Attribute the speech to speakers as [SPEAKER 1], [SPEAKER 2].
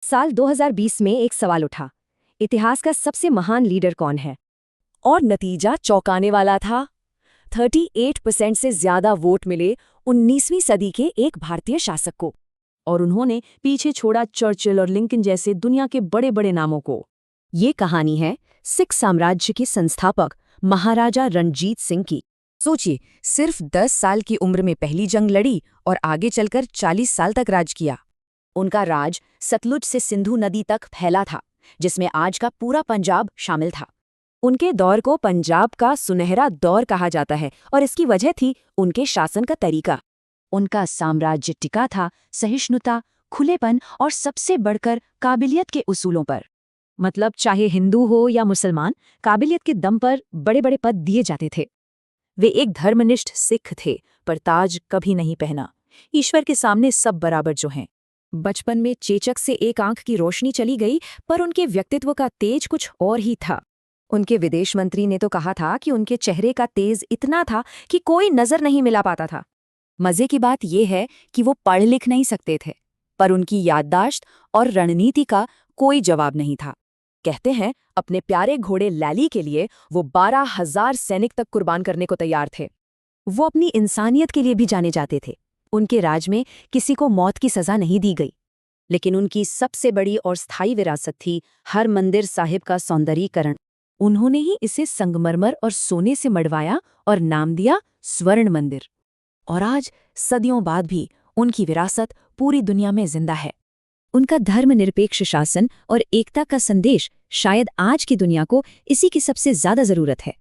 [SPEAKER 1] साल 2020 में एक सवाल उठा, इतिहास का सबसे महान लीडर कौन है?
[SPEAKER 2] और नतीजा चौंकाने वाला था। 38% से ज्यादा वोट मिले 19वीं सदी के एक भारतीय शासक को, और उन्होंने पीछे छोड़ा चर्चिल और लिंकन जैसे दुनिया के बड़े बड़े नामों को। ये कहानी है सिख साम्राज्य के संस्थापक महाराजा रणजीत सिंह की। सोचिए, सिर्फ 10 साल की उम्र में पहली जंग लड़ी और आगे चलकर 40 साल तक राज किया। उनका राज सतलुज से सिंधु नदी तक फैला था, जिसमें आज का पूरा पंजाब शामिल था। उनके दौर को पंजाब का सुनहरा दौर कहा जाता है, और इसकी वजह थी उनके शासन का तरीका। उनका साम्राज्य टिका था सहिष्णुता, खुलेपन और सबसे बढ़कर काबिलियत के उसूलों पर। मतलब चाहे हिंदू हो या मुसलमान, काबिलियत के दम पर बड़े बड़े पद दिए जाते थे। वे एक धर्मनिष्ठ सिख थे, पर ताज कभी नहीं पहना। ईश्वर के सामने सब बराबर जो हैं। बचपन में चेचक से एक आंख की रोशनी चली गई, पर उनके व्यक्तित्व का तेज कुछ और ही था। उनके विदेश मंत्री ने तो कहा था कि उनके चेहरे का तेज इतना था कि कोई नजर नहीं मिला पाता था। मजे की बात यह है कि वो पढ़ लिख नहीं सकते थे, पर उनकी याददाश्त और रणनीति का कोई जवाब नहीं था। कहते हैं अपने प्यारे घोड़े लैली के लिए वो 12,000 सैनिक तक कुर्बान करने को तैयार थे। वो अपनी इंसानियत के लिए भी जाने जाते थे। उनके राज में किसी को मौत की सजा नहीं दी गई, लेकिन उनकी सबसे बड़ी और स्थायी विरासत थी हरमंदिर साहिब का सौंदर्यीकरण। उन्होंने ही इसे संगमरमर और सोने से मढ़वाया और नाम दिया स्वर्ण मंदिर। और आज सदियों बाद भी उनकी विरासत पूरी दुनिया में जिंदा है। उनका धर्मनिरपेक्ष शासन और एकता का संदेश शायद आज की दुनिया को इसी की सबसे ज्यादा जरूरत है।